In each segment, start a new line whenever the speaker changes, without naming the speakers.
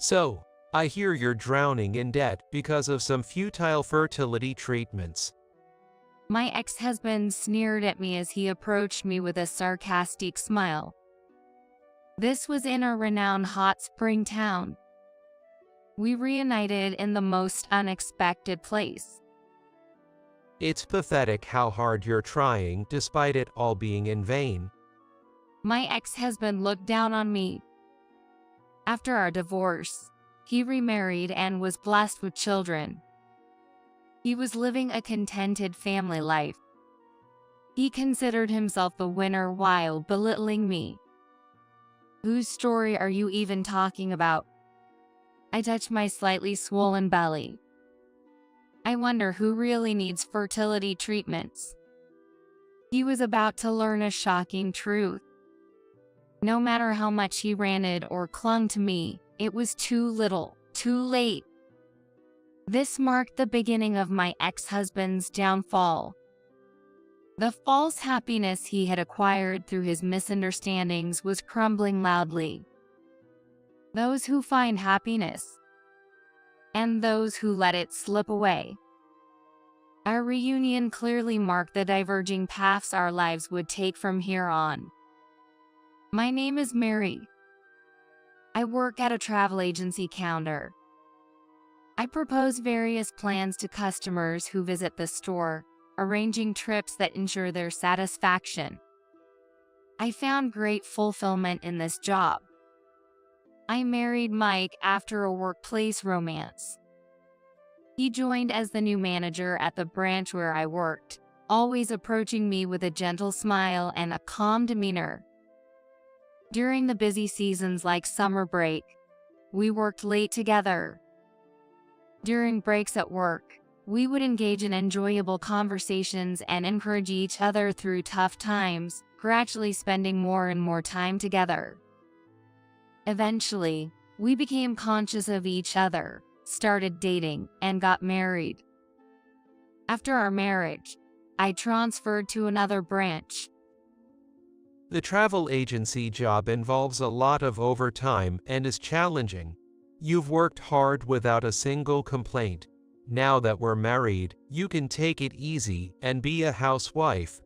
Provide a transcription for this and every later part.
So, I hear you're drowning in debt because of some futile fertility treatments.
My ex-husband sneered at me as he approached me with a sarcastic smile. This was in a renowned hot spring town. We reunited in the most unexpected place.
It's pathetic how hard you're trying despite it all being in vain.
My ex-husband looked down on me. After our divorce, he remarried and was blessed with children. He was living a contented family life. He considered himself the winner while belittling me. Whose story are you even talking about? I touched my slightly swollen belly. I wonder who really needs fertility treatments. He was about to learn a shocking truth. No matter how much he ranted or clung to me, it was too little, too late. This marked the beginning of my ex-husband's downfall. The false happiness he had acquired through his misunderstandings was crumbling loudly. Those who find happiness, and those who let it slip away. Our reunion clearly marked the diverging paths our lives would take from here on. My name is Mary. I work at a travel agency counter. I propose various plans to customers who visit the store, arranging trips that ensure their satisfaction. I found great fulfillment in this job. I married Mike after a workplace romance. He joined as the new manager at the branch where I worked, always approaching me with a gentle smile and a calm demeanor. During the busy seasons like summer break, we worked late together. During breaks at work, we would engage in enjoyable conversations and encourage each other through tough times, gradually spending more and more time together. Eventually, we became conscious of each other, started dating, and got married. After our marriage, I transferred to another branch.
The travel agency job involves a lot of overtime and is challenging. You've worked hard without a single complaint. Now that we're married, you can take it easy and be a housewife.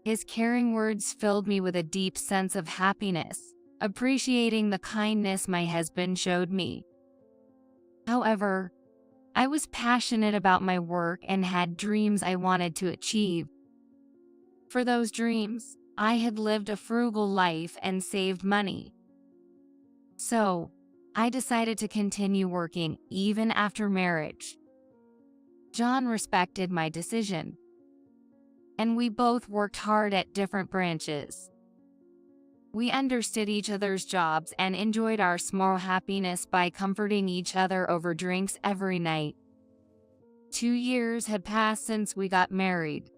His caring words filled me with a deep sense of happiness, appreciating the kindness my husband showed me. However, I was passionate about my work and had dreams I wanted to achieve. For those dreams, I had lived a frugal life and saved money. So, I decided to continue working even after marriage. John respected my decision, and we both worked hard at different branches. We understood each other's jobs and enjoyed our small happiness by comforting each other over drinks every night. 2 years had passed since we got married.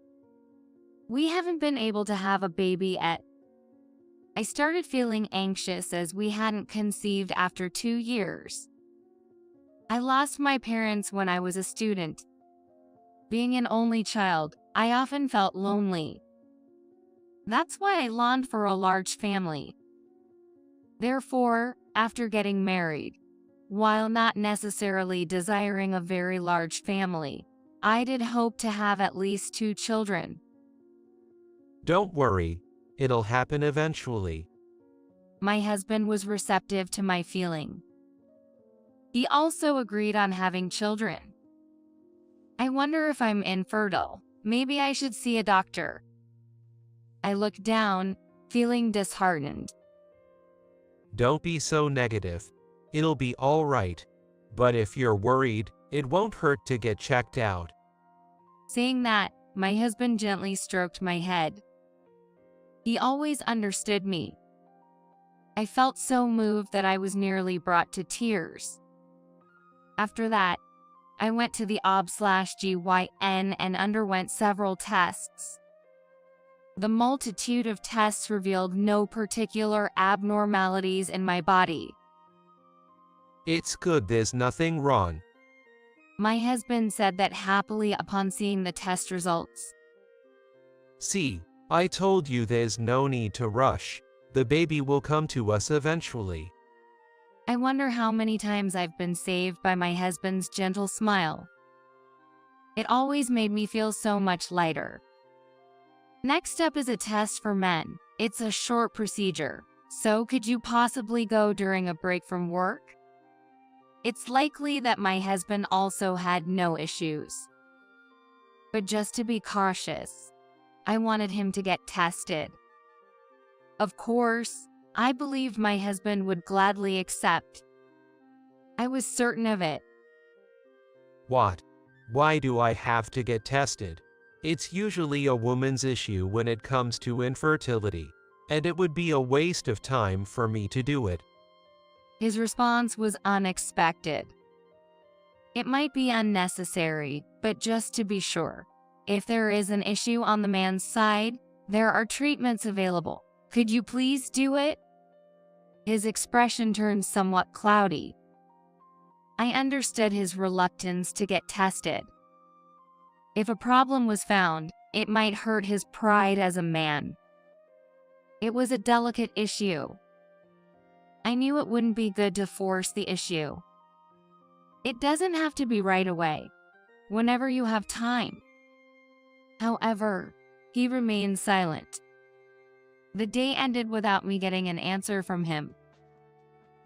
We haven't been able to have a baby yet. I started feeling anxious as we hadn't conceived after 2 years. I lost my parents when I was a student. Being an only child, I often felt lonely. That's why I longed for a large family. Therefore, after getting married, while not necessarily desiring a very large family, I did hope to have at least 2 children.
Don't worry, it'll happen eventually.
My husband was receptive to my feeling. He also agreed on having children. I wonder if I'm infertile. Maybe I should see a doctor. I looked down, feeling disheartened.
Don't be so negative. It'll be all right. But if you're worried, it won't hurt to get checked out.
Saying that, my husband gently stroked my head. He always understood me. I felt so moved that I was nearly brought to tears. After that, I went to the OB/GYN and underwent several tests. The multitude of tests revealed no particular abnormalities in my body.
It's good there's nothing wrong.
My husband said that happily upon seeing the test results.
See, I told you there's no need to rush. The baby will come to us eventually.
I wonder how many times I've been saved by my husband's gentle smile. It always made me feel so much lighter. Next up is a test for men. It's a short procedure. So could you possibly go during a break from work? It's likely that my husband also had no issues. But just to be cautious, I wanted him to get tested. Of course, I believed my husband would gladly accept. I was certain of it.
What? Why do I have to get tested? It's usually a woman's issue when it comes to infertility, and it would be a waste of time for me to do it.
His response was unexpected. It might be unnecessary, but just to be sure, if there is an issue on the man's side, there are treatments available. Could you please do it? His expression turned somewhat cloudy. I understood his reluctance to get tested. If a problem was found, it might hurt his pride as a man. It was a delicate issue. I knew it wouldn't be good to force the issue. It doesn't have to be right away, whenever you have time. However, he remained silent. The day ended without me getting an answer from him.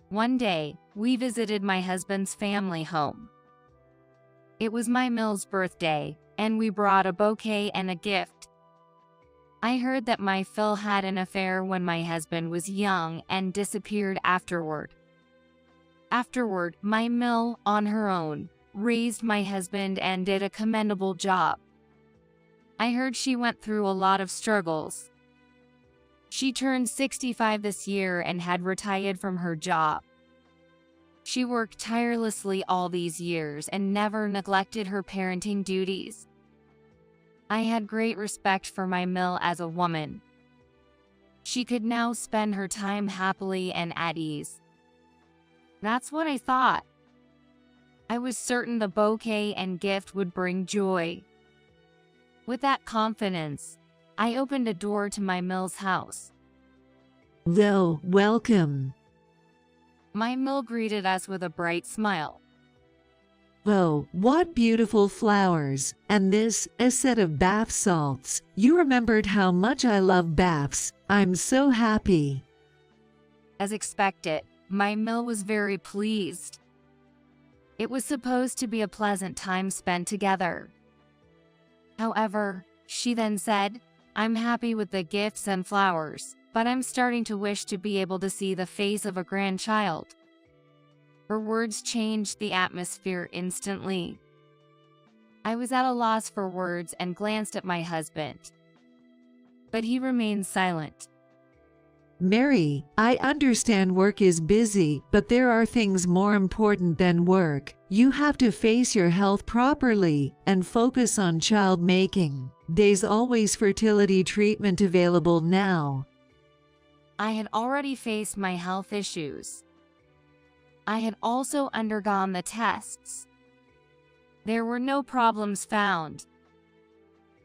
One day, we visited my husband's family home. It was my Mill's birthday, and we brought a bouquet and a gift. I heard that my Phil had an affair when my husband was young and disappeared afterward. Afterward, my Mill, on her own, raised my husband and did a commendable job. I heard she went through a lot of struggles. She turned 65 this year and had retired from her job. She worked tirelessly all these years and never neglected her parenting duties. I had great respect for my Mill as a woman. She could now spend her time happily and at ease. That's what I thought. I was certain the bouquet and gift would bring joy. With that confidence, I opened a door to my Mill's house.
Well, welcome.
My Mill greeted us with a bright smile.
Oh, what beautiful flowers, and this, a set of bath salts. You remembered how much I love baths. I'm so happy.
As expected, my Mill was very pleased. It was supposed to be a pleasant time spent together. However, she then said, I'm happy with the gifts and flowers, but I'm starting to wish to be able to see the face of a grandchild. Her words changed the atmosphere instantly. I was at a loss for words and glanced at my husband. But he remained silent.
Mary, I understand work is busy, but there are things more important than work. You have to face your health properly and focus on child making. There's always fertility treatment available now.
I had already faced my health issues. I had also undergone the tests. There were no problems found.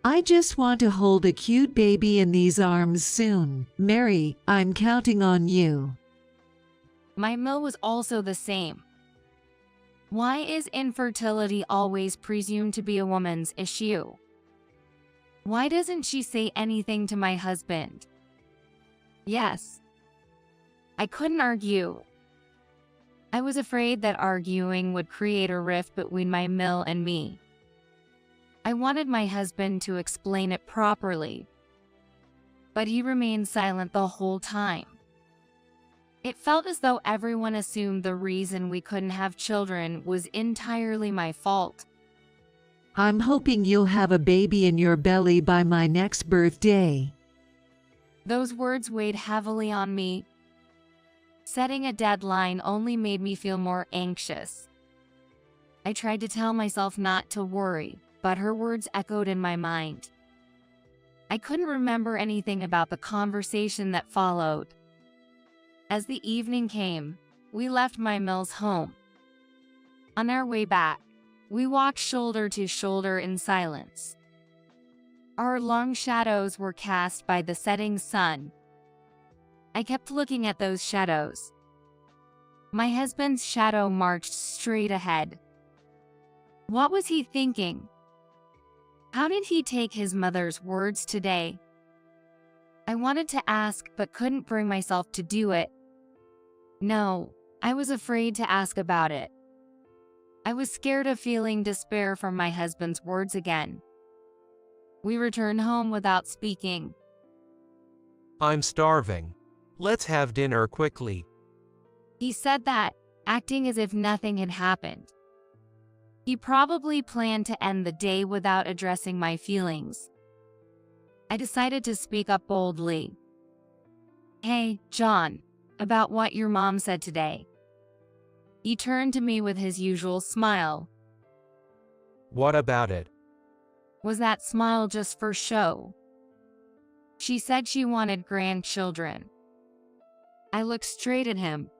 I just want to hold a cute baby in these arms soon. Mary, I'm counting on you.
My Mill was also the same. Why is infertility always presumed to be a woman's issue? Why doesn't she say anything to my husband? Yes. I couldn't argue. I was afraid that arguing would create a rift between my Mill and me. I wanted my husband to explain it properly, but he remained silent the whole time. It felt as though everyone assumed the reason we couldn't have children was entirely my fault.
I'm hoping you'll have a baby in your belly by my next birthday.
Those words weighed heavily on me. Setting a deadline only made me feel more anxious. I tried to tell myself not to worry, but her words echoed in my mind. I couldn't remember anything about the conversation that followed. As the evening came, we left my Mill's home. On our way back, we walked shoulder to shoulder in silence. Our long shadows were cast by the setting sun. I kept looking at those shadows. My husband's shadow marched straight ahead. What was he thinking? How did he take his mother's words today? I wanted to ask but couldn't bring myself to do it. No, I was afraid to ask about it. I was scared of feeling despair from my husband's words again. We returned home without speaking.
I'm starving. Let's have dinner quickly.
He said that, acting as if nothing had happened. He probably planned to end the day without addressing my feelings. I decided to speak up boldly. Hey, John, about what your mom said today. He turned to me with his usual smile.
What about it?
Was that smile just for show? She said she wanted grandchildren. I looked straight at him.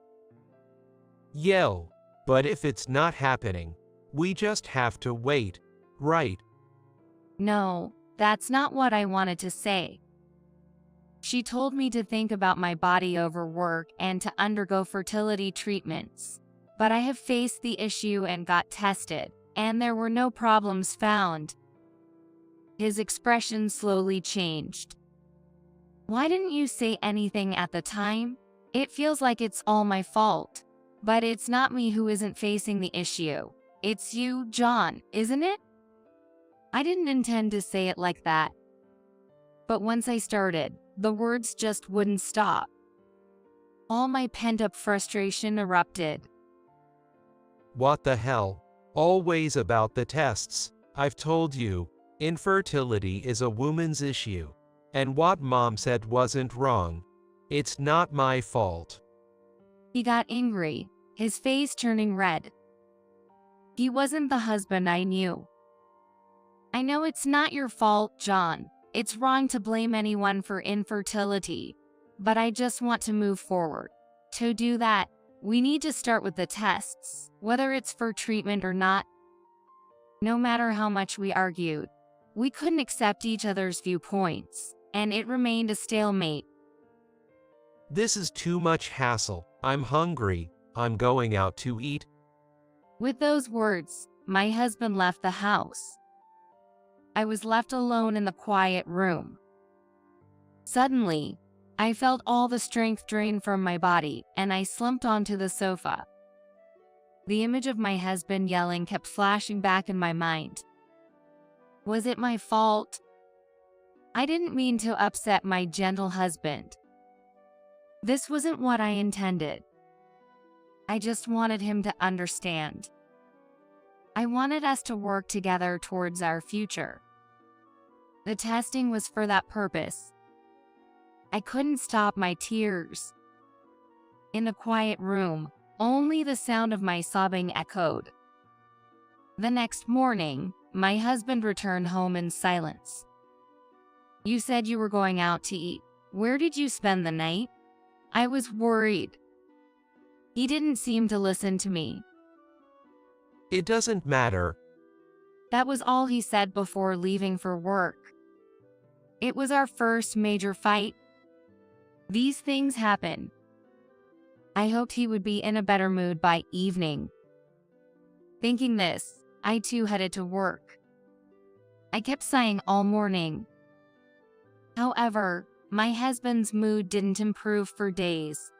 Yo, but if it's not happening, we just have to wait, right?
No, that's not what I wanted to say. She told me to think about my body over work and to undergo fertility treatments. But I have faced the issue and got tested, and there were no problems found. His expression slowly changed. Why didn't you say anything at the time? It feels like it's all my fault. But it's not me who isn't facing the issue. It's you, John, isn't it? I didn't intend to say it like that. But once I started, the words just wouldn't stop. All my pent-up frustration erupted.
What the hell? Always about the tests. I've told you, infertility is a woman's issue. And what mom said wasn't wrong. It's not my fault.
He got angry, his face turning red. He wasn't the husband I knew. I know it's not your fault, John. It's wrong to blame anyone for infertility. But I just want to move forward. To do that, we need to start with the tests, whether it's for treatment or not. No matter how much we argued, we couldn't accept each other's viewpoints, and it remained a stalemate.
This is too much hassle. I'm hungry. I'm going out to eat.
With those words, my husband left the house. I was left alone in the quiet room. Suddenly, I felt all the strength drain from my body, and I slumped onto the sofa. The image of my husband yelling kept flashing back in my mind. Was it my fault? I didn't mean to upset my gentle husband. This wasn't what I intended. I just wanted him to understand. I wanted us to work together towards our future. The testing was for that purpose. I couldn't stop my tears. In the quiet room, only the sound of my sobbing echoed. The next morning, my husband returned home in silence. You said you were going out to eat. Where did you spend the night? I was worried. He didn't seem to listen to me.
It doesn't matter.
That was all he said before leaving for work. It was our first major fight. These things happen. I hoped he would be in a better mood by evening. Thinking this, I too headed to work. I kept sighing all morning. However, my husband's mood didn't improve for days.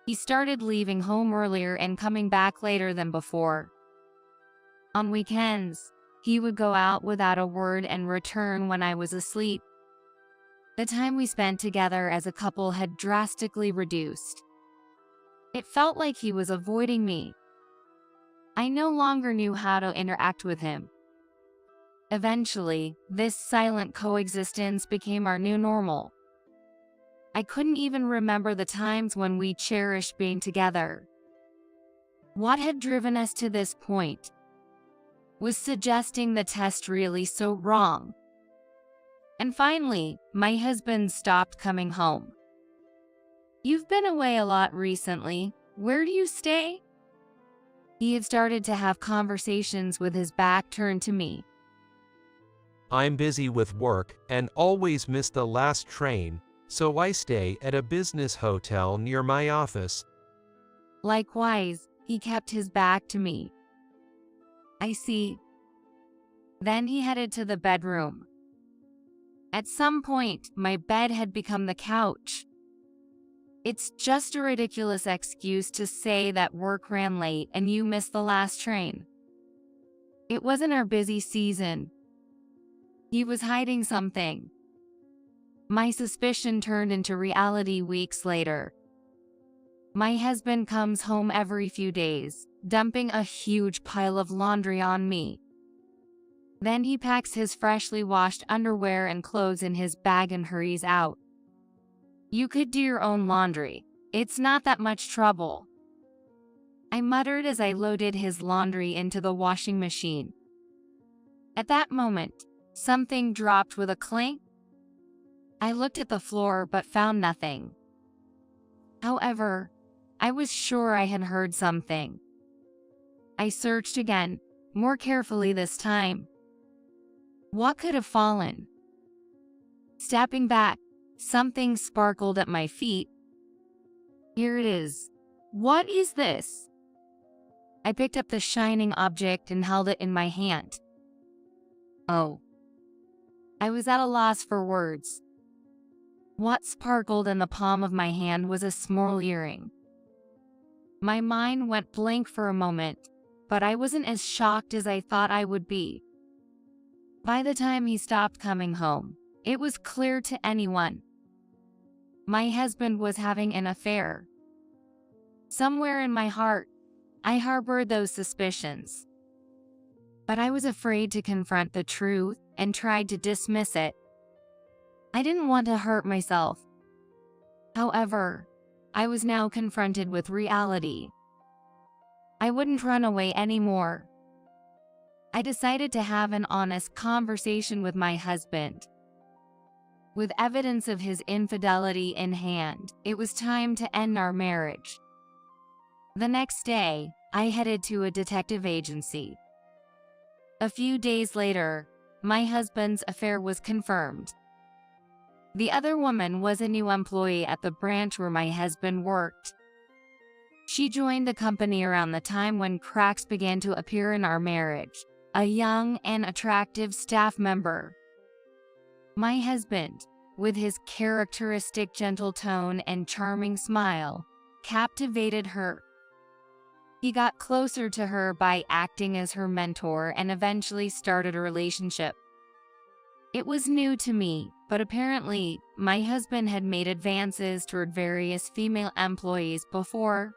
He started leaving home earlier and coming back later than before. On weekends, he would go out without a word and return when I was asleep. The time we spent together as a couple had drastically reduced. It felt like he was avoiding me. I no longer knew how to interact with him. Eventually, this silent coexistence became our new normal. I couldn't even remember the times when we cherished being together. What had driven us to this point? Was suggesting the test really so wrong? And finally, my husband stopped coming home. You've been away a lot recently. Where do you stay? He had started to have conversations with his back turned to me.
I'm busy with work and always miss the last train, so I stay at a business hotel near my office.
Likewise, he kept his back to me. I see. Then he headed to the bedroom. At some point, my bed had become the couch. It's just a ridiculous excuse to say that work ran late and you missed the last train. It wasn't our busy season. He was hiding something. My suspicion turned into reality weeks later. My husband comes home every few days, dumping a huge pile of laundry on me. Then he packs his freshly washed underwear and clothes in his bag and hurries out. You could do your own laundry. It's not that much trouble. I muttered as I loaded his laundry into the washing machine. At that moment, something dropped with a clink. I looked at the floor but found nothing. However, I was sure I had heard something. I searched again, more carefully this time. What could have fallen? Stepping back, something sparkled at my feet. Here it is. What is this? I picked up the shining object and held it in my hand. Oh. I was at a loss for words. What sparkled in the palm of my hand was a small earring. My mind went blank for a moment, but I wasn't as shocked as I thought I would be. By the time he stopped coming home, it was clear to anyone. My husband was having an affair. Somewhere in my heart, I harbored those suspicions. But I was afraid to confront the truth and tried to dismiss it. I didn't want to hurt myself. However, I was now confronted with reality. I wouldn't run away anymore. I decided to have an honest conversation with my husband. With evidence of his infidelity in hand, it was time to end our marriage. The next day, I headed to a detective agency. A few days later, my husband's affair was confirmed. The other woman was a new employee at the branch where my husband worked. She joined the company around the time when cracks began to appear in our marriage, a young and attractive staff member. My husband, with his characteristic gentle tone and charming smile, captivated her. He got closer to her by acting as her mentor and eventually started a relationship. It was new to me, but apparently, my husband had made advances toward various female employees before.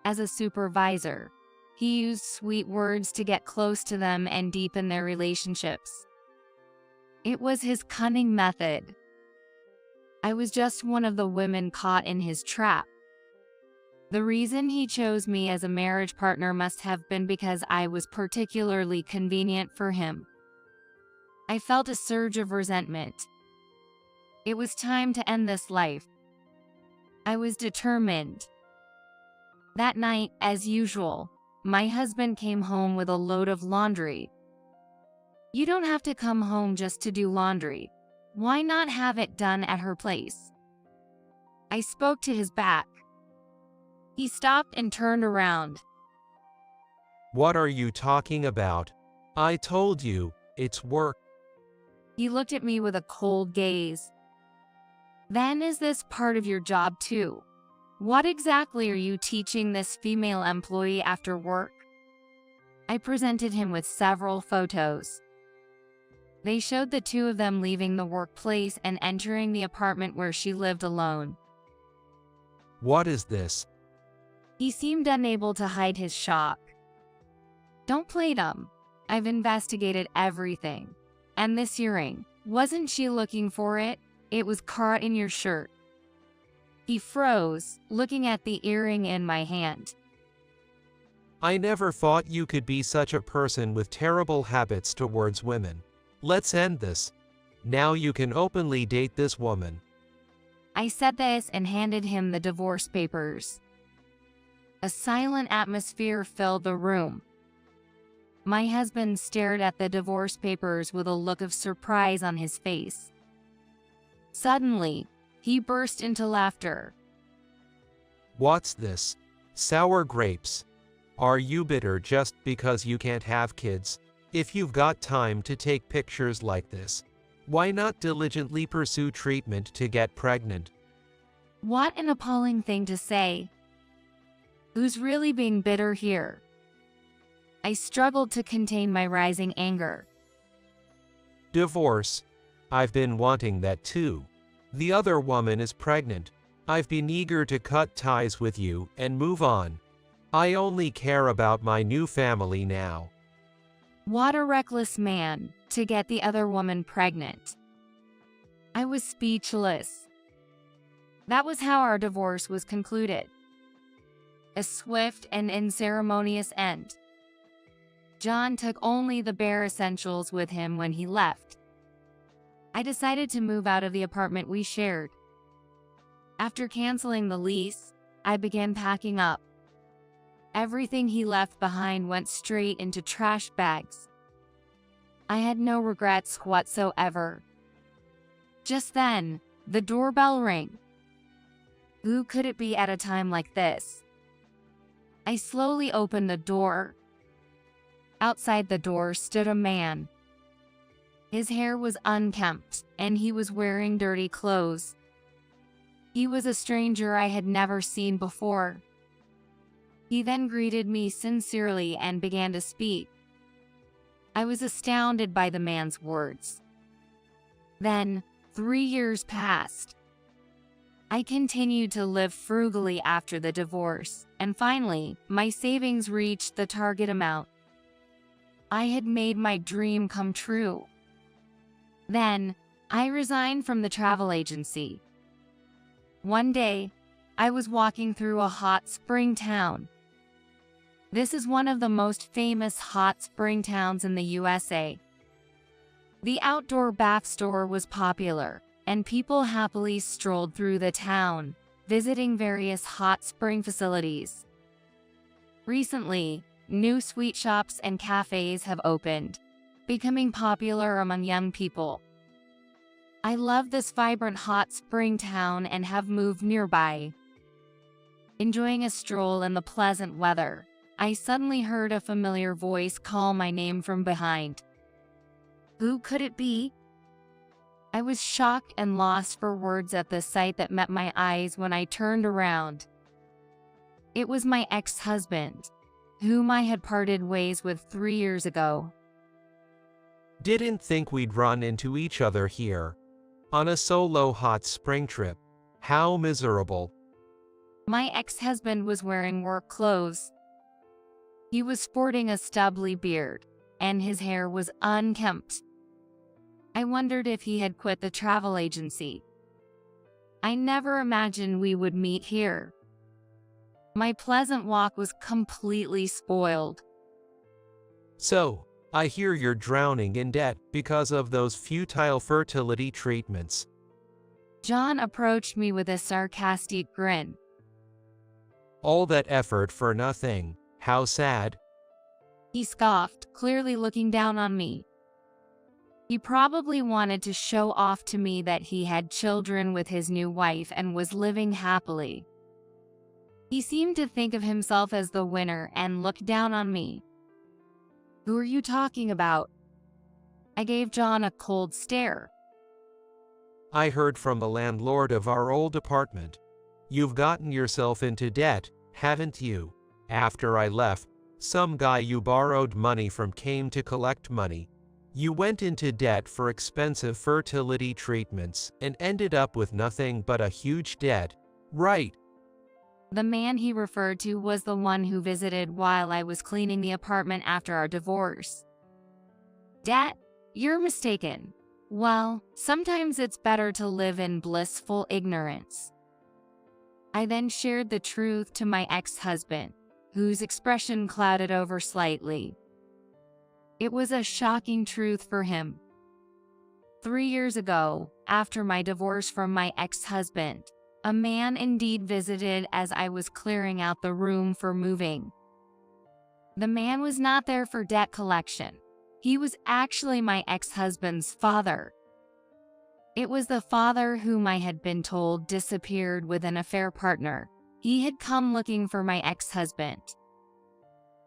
As a supervisor, he used sweet words to get close to them and deepen their relationships. It was his cunning method. I was just one of the women caught in his trap. The reason he chose me as a marriage partner must have been because I was particularly convenient for him. I felt a surge of resentment. It was time to end this life. I was determined. That night, as usual, my husband came home with a load of laundry. You don't have to come home just to do laundry. Why not have it done at her place? I spoke to his back. He stopped and turned around.
What are you talking about? I told you, it's work.
He looked at me with a cold gaze. Then is this part of your job too? What exactly are you teaching this female employee after work? I presented him with several photos. They showed the two of them leaving the workplace and entering the apartment where she lived alone.
What is this?
He seemed unable to hide his shock. Don't play dumb. I've investigated everything. And this earring, wasn't she looking for it? It was caught in your shirt. He froze, looking at the earring in my hand.
I never thought you could be such a person with terrible habits towards women. Let's end this. Now you can openly date this woman.
I said this and handed him the divorce papers. A silent atmosphere filled the room. My husband stared at the divorce papers with a look of surprise on his face. Suddenly, he burst into laughter.
What's this? Sour grapes. Are you bitter just because you can't have kids? If you've got time to take pictures like this, why not diligently pursue treatment to get pregnant?
What an appalling thing to say. Who's really being bitter here? I struggled to contain my rising anger.
Divorce. I've been wanting that too. The other woman is pregnant. I've been eager to cut ties with you and move on. I only care about my new family now.
What a reckless man to get the other woman pregnant. I was speechless. That was how our divorce was concluded. A swift and unceremonious end. John took only the bare essentials with him when he left. I decided to move out of the apartment we shared. After canceling the lease, I began packing up. Everything he left behind went straight into trash bags. I had no regrets whatsoever. Just then, the doorbell rang. Who could it be at a time like this? I slowly opened the door. Outside the door stood a man. His hair was unkempt, and he was wearing dirty clothes. He was a stranger I had never seen before. He then greeted me sincerely and began to speak. I was astounded by the man's words. Then, 3 years passed. I continued to live frugally after the divorce, and finally, my savings reached the target amount. I had made my dream come true. Then, I resigned from the travel agency. One day, I was walking through a hot spring town. This is one of the most famous hot spring towns in the USA. The outdoor bath store was popular, and people happily strolled through the town, visiting various hot spring facilities. Recently, new sweet shops and cafes have opened, becoming popular among young people. I love this vibrant hot spring town and have moved nearby. Enjoying a stroll in the pleasant weather, I suddenly heard a familiar voice call my name from behind. Who could it be? I was shocked and lost for words at the sight that met my eyes when I turned around. It was my ex-husband, whom I had parted ways with 3 years ago.
Didn't think we'd run into each other here. On a solo hot spring trip. How miserable.
My ex-husband was wearing work clothes. He was sporting a stubbly beard, and his hair was unkempt. I wondered if he had quit the travel agency. I never imagined we would meet here. My pleasant walk was completely spoiled.
So, I hear you're drowning in debt because of those futile fertility treatments.
John approached me with a sarcastic grin.
All that effort for nothing. How sad.
He scoffed, clearly looking down on me. He probably wanted to show off to me that he had children with his new wife and was living happily. He seemed to think of himself as the winner and looked down on me. Who are you talking about? I gave John a cold stare.
I heard from the landlord of our old apartment. You've gotten yourself into debt, haven't you? After I left, some guy you borrowed money from came to collect money. You went into debt for expensive fertility treatments and ended up with nothing but a huge debt, right?
The man he referred to was the one who visited while I was cleaning the apartment after our divorce. Debt? You're mistaken. Well, sometimes it's better to live in blissful ignorance. I then shared the truth to my ex-husband, whose expression clouded over slightly. It was a shocking truth for him. 3 years ago, after my divorce from my ex-husband, a man indeed visited as I was clearing out the room for moving. The man was not there for debt collection. He was actually my ex-husband's father. It was the father whom I had been told disappeared with an affair partner. He had come looking for my ex-husband.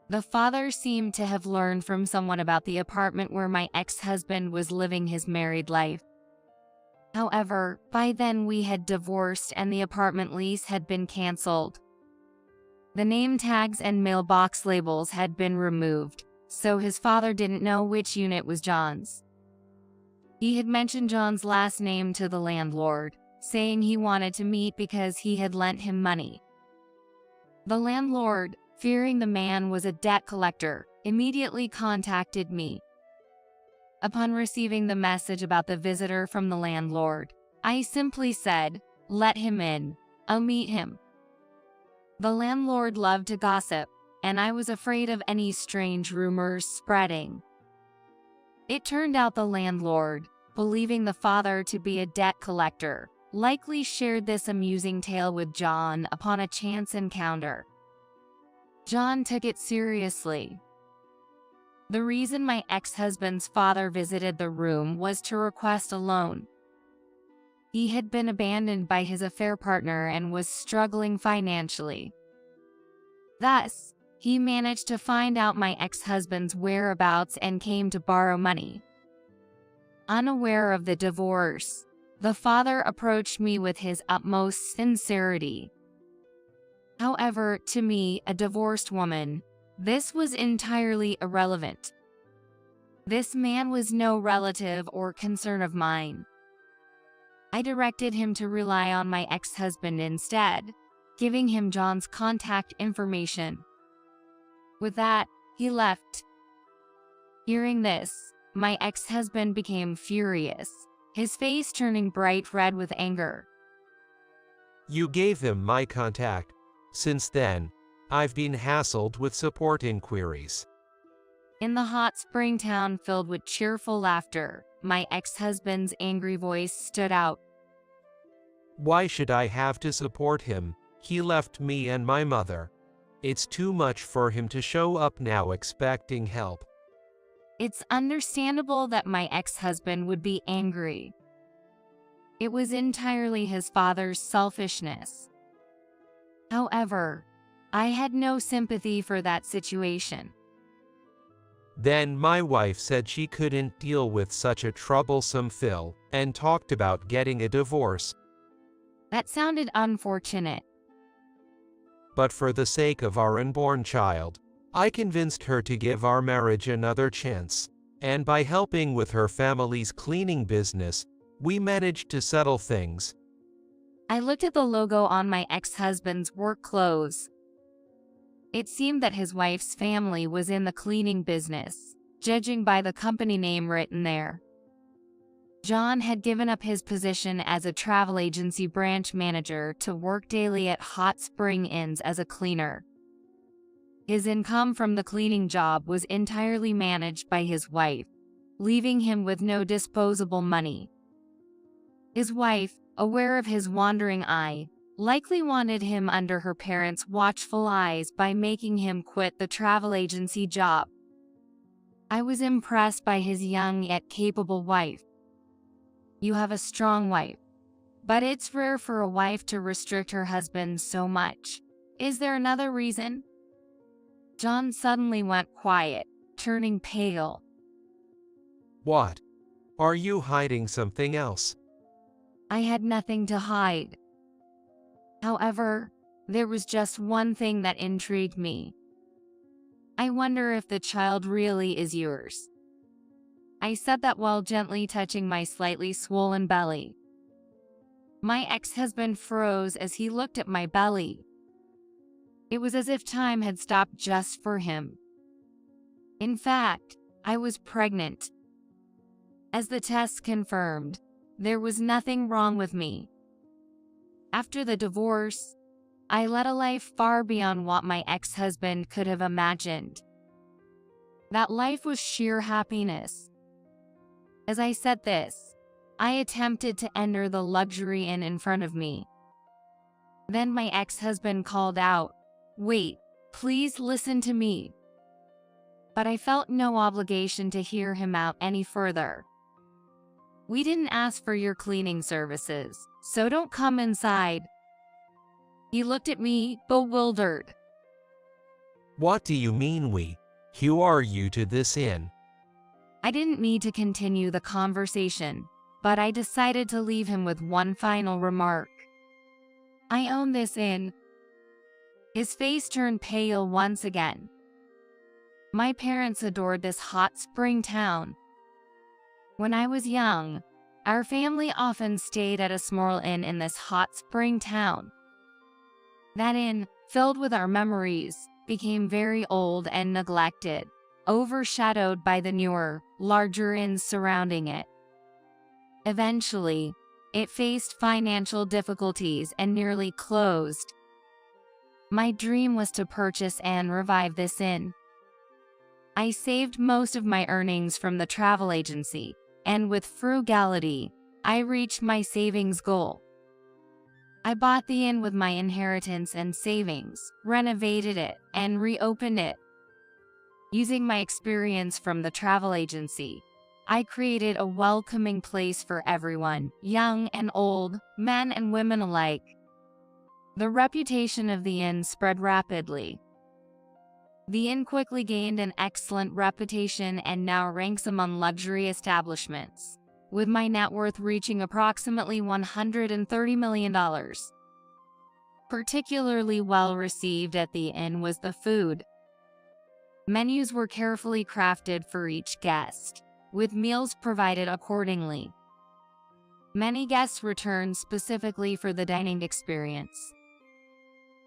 The father seemed to have learned from someone about the apartment where my ex-husband was living his married life. However, by then we had divorced and the apartment lease had been canceled. The name tags and mailbox labels had been removed, so his father didn't know which unit was John's. He had mentioned John's last name to the landlord, saying he wanted to meet because he had lent him money. The landlord, fearing the man was a debt collector, immediately contacted me. Upon receiving the message about the visitor from the landlord, I simply said, "Let him in. I'll meet him." The landlord loved to gossip, and I was afraid of any strange rumors spreading. It turned out the landlord, believing the father to be a debt collector, likely shared this amusing tale with John upon a chance encounter. John took it seriously. The reason my ex-husband's father visited the room was to request a loan. He had been abandoned by his affair partner and was struggling financially. Thus, he managed to find out my ex-husband's whereabouts and came to borrow money. Unaware of the divorce, the father approached me with his utmost sincerity. However, to me, a divorced woman, this was entirely irrelevant. This man was no relative or concern of mine. I directed him to rely on my ex-husband instead, giving him John's contact information. With that, he left. Hearing this, my ex-husband became furious, his face turning bright red with anger.
You gave him my contact. Since then, I've been hassled with support inquiries.
In the hot spring town filled with cheerful laughter, my ex-husband's angry voice stood out.
Why should I have to support him? He left me and my mother. It's too much for him to show up now expecting help.
It's understandable that my ex-husband would be angry. It was entirely his father's selfishness. However, I had no sympathy for that situation.
Then my wife said she couldn't deal with such a troublesome Phil and talked about getting a divorce.
That sounded unfortunate.
But for the sake of our unborn child, I convinced her to give our marriage another chance, and by helping with her family's cleaning business, we managed to settle things.
I looked at the logo on my ex-husband's work clothes. It seemed that his wife's family was in the cleaning business, judging by the company name written there. John had given up his position as a travel agency branch manager to work daily at Hot Spring Inns as a cleaner. His income from the cleaning job was entirely managed by his wife, leaving him with no disposable money. His wife, aware of his wandering eye, likely wanted him under her parents' watchful eyes by making him quit the travel agency job. I was impressed by his young yet capable wife. You have a strong wife, but it's rare for a wife to restrict her husband so much. Is there another reason? John suddenly went quiet, turning pale.
What? Are you hiding something else?
I had nothing to hide. However, there was just one thing that intrigued me. I wonder if the child really is yours. I said that while gently touching my slightly swollen belly. My ex-husband froze as he looked at my belly. It was as if time had stopped just for him. In fact, I was pregnant. As the tests confirmed, there was nothing wrong with me. After the divorce, I led a life far beyond what my ex-husband could have imagined. That life was sheer happiness. As I said this, I attempted to enter the luxury inn in front of me. Then my ex-husband called out, "Wait, please listen to me." But I felt no obligation to hear him out any further. "We didn't ask for your cleaning services, so don't come inside." He looked at me, bewildered.
What do you mean we? Who are you to this inn?
I didn't need to continue the conversation, but I decided to leave him with one final remark. I own this inn. His face turned pale once again. My parents adored this hot spring town. When I was young, our family often stayed at a small inn in this hot spring town. That inn, filled with our memories, became very old and neglected, overshadowed by the newer, larger inns surrounding it. Eventually, it faced financial difficulties and nearly closed. My dream was to purchase and revive this inn. I saved most of my earnings from the travel agency, and with frugality, I reached my savings goal. I bought the inn with my inheritance and savings, renovated it, and reopened it. Using my experience from the travel agency, I created a welcoming place for everyone, young and old, men and women alike. The reputation of the inn spread rapidly. The inn quickly gained an excellent reputation and now ranks among luxury establishments, with my net worth reaching approximately $130 million. Particularly well received at the inn was the food. Menus were carefully crafted for each guest, with meals provided accordingly. Many guests returned specifically for the dining experience.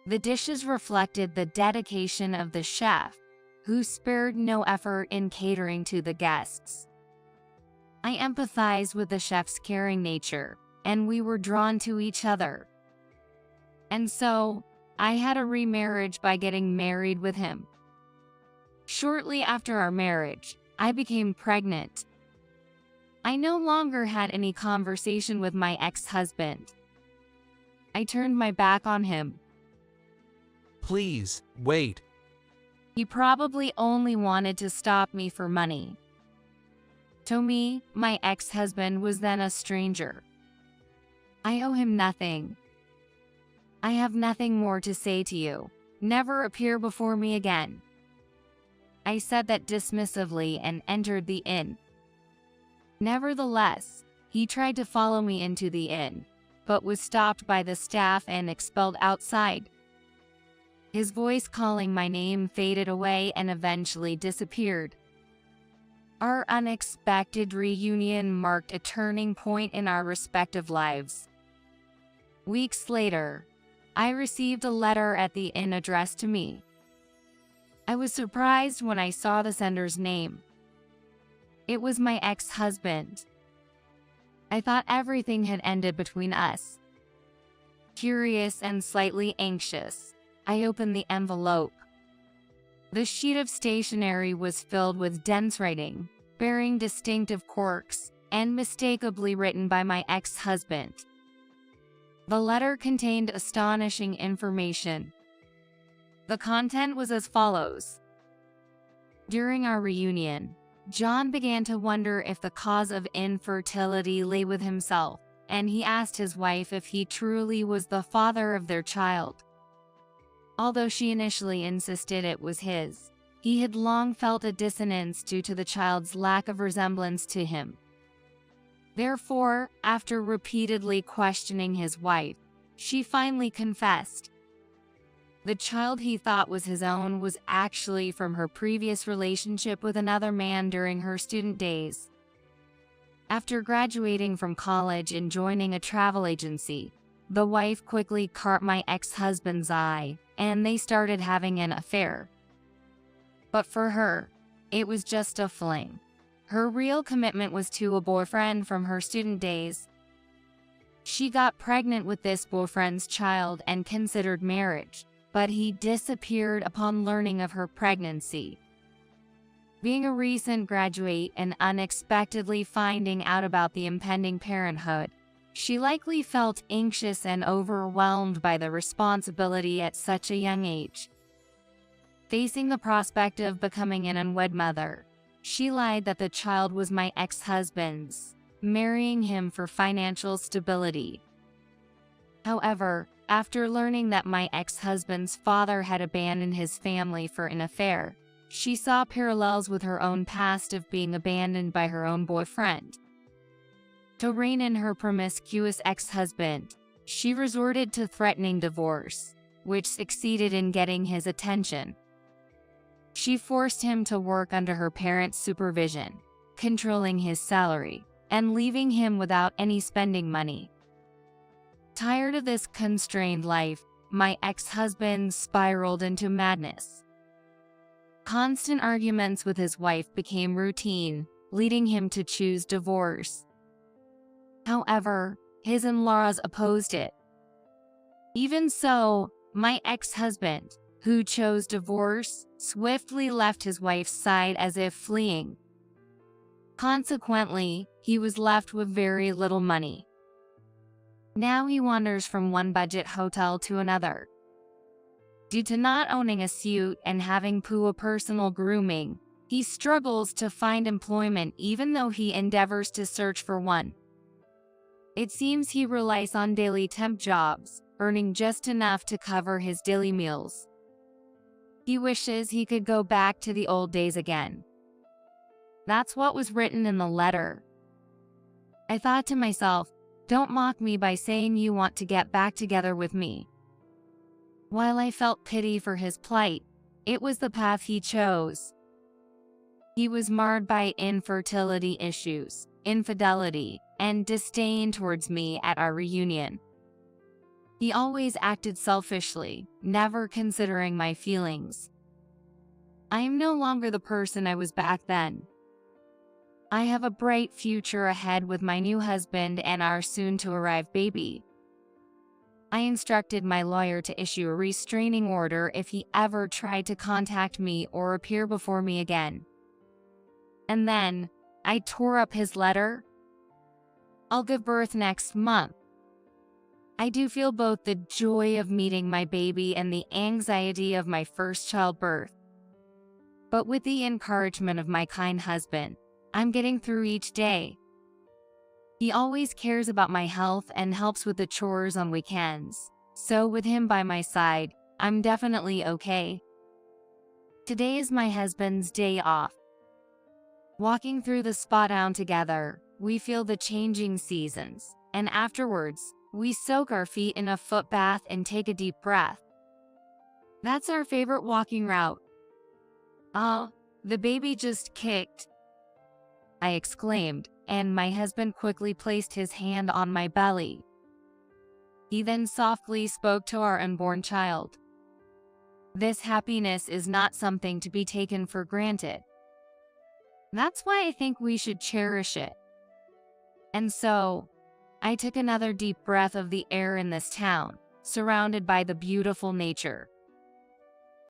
The dishes reflected the dedication of the chef, who spared no effort in catering to the guests. I empathized with the chef's caring nature, and we were drawn to each other. And so, I had a remarriage by getting married with him. Shortly after our marriage, I became pregnant. I no longer had any conversation with my ex-husband. I turned my back on him.
Please, wait.
He probably only wanted to stop me for money. To me, my ex-husband was then a stranger. I owe him nothing. I have nothing more to say to you. Never appear before me again. I said that dismissively and entered the inn. Nevertheless, he tried to follow me into the inn, but was stopped by the staff and expelled outside. His voice calling my name faded away and eventually disappeared. Our unexpected reunion marked a turning point in our respective lives. Weeks later, I received a letter at the inn addressed to me. I was surprised when I saw the sender's name. It was my ex-husband. I thought everything had ended between us. Curious and slightly anxious, I opened the envelope. The sheet of stationery was filled with dense writing, bearing distinctive quirks, and mistakably written by my ex-husband. The letter contained astonishing information. The content was as follows. During our reunion, John began to wonder if the cause of infertility lay with himself, and he asked his wife if he truly was the father of their child. Although she initially insisted it was his, he had long felt a dissonance due to the child's lack of resemblance to him. Therefore, after repeatedly questioning his wife, she finally confessed. The child he thought was his own was actually from her previous relationship with another man during her student days. After graduating from college and joining a travel agency, the wife quickly caught my ex-husband's eye, and they started having an affair. But for her, it was just a fling. Her real commitment was to a boyfriend from her student days. She got pregnant with this boyfriend's child and considered marriage, but he disappeared upon learning of her pregnancy. Being a recent graduate and unexpectedly finding out about the impending parenthood, she likely felt anxious and overwhelmed by the responsibility at such a young age. Facing the prospect of becoming an unwed mother, she lied that the child was my ex-husband's, marrying him for financial stability. However, After learning that my ex-husband's father had abandoned his family for an affair, she saw parallels with her own past of being abandoned by her own boyfriend. To rein in her promiscuous ex-husband, she resorted to threatening divorce, which succeeded in getting his attention. She forced him to work under her parents' supervision, controlling his salary, and leaving him without any spending money. Tired of this constrained life, my ex-husband spiraled into madness. Constant arguments with his wife became routine, leading him to choose divorce. However, his in-laws opposed it. Even so, my ex-husband, who chose divorce, swiftly left his wife's side as if fleeing. Consequently, he was left with very little money. Now he wanders from one budget hotel to another. Due to not owning a suit and having poor personal grooming, he struggles to find employment even though he endeavors to search for one. It seems he relies on daily temp jobs, earning just enough to cover his daily meals. He wishes he could go back to the old days again. That's what was written in the letter. I thought to myself, don't mock me by saying you want to get back together with me. While I felt pity for his plight, it was the path he chose. He was marred by infertility issues, infidelity, and disdain towards me at our reunion. He always acted selfishly, never considering my feelings. I am no longer the person I was back then. I have a bright future ahead with my new husband and our soon-to-arrive baby. I instructed my lawyer to issue a restraining order if he ever tried to contact me or appear before me again. And then, I tore up his letter. I'll give birth next month. I do feel both the joy of meeting my baby and the anxiety of my first childbirth. But with the encouragement of my kind husband, I'm getting through each day. He always cares about my health and helps with the chores on weekends. So with him by my side, I'm definitely okay. Today is my husband's day off. Walking through the spa down together, we feel the changing seasons, and afterwards, we soak our feet in a foot bath and take a deep breath. That's our favorite walking route. Oh, the baby just kicked, I exclaimed, and my husband quickly placed his hand on my belly. He then softly spoke to our unborn child. This happiness is not something to be taken for granted. That's why I think we should cherish it. And so, I took another deep breath of the air in this town, surrounded by the beautiful nature.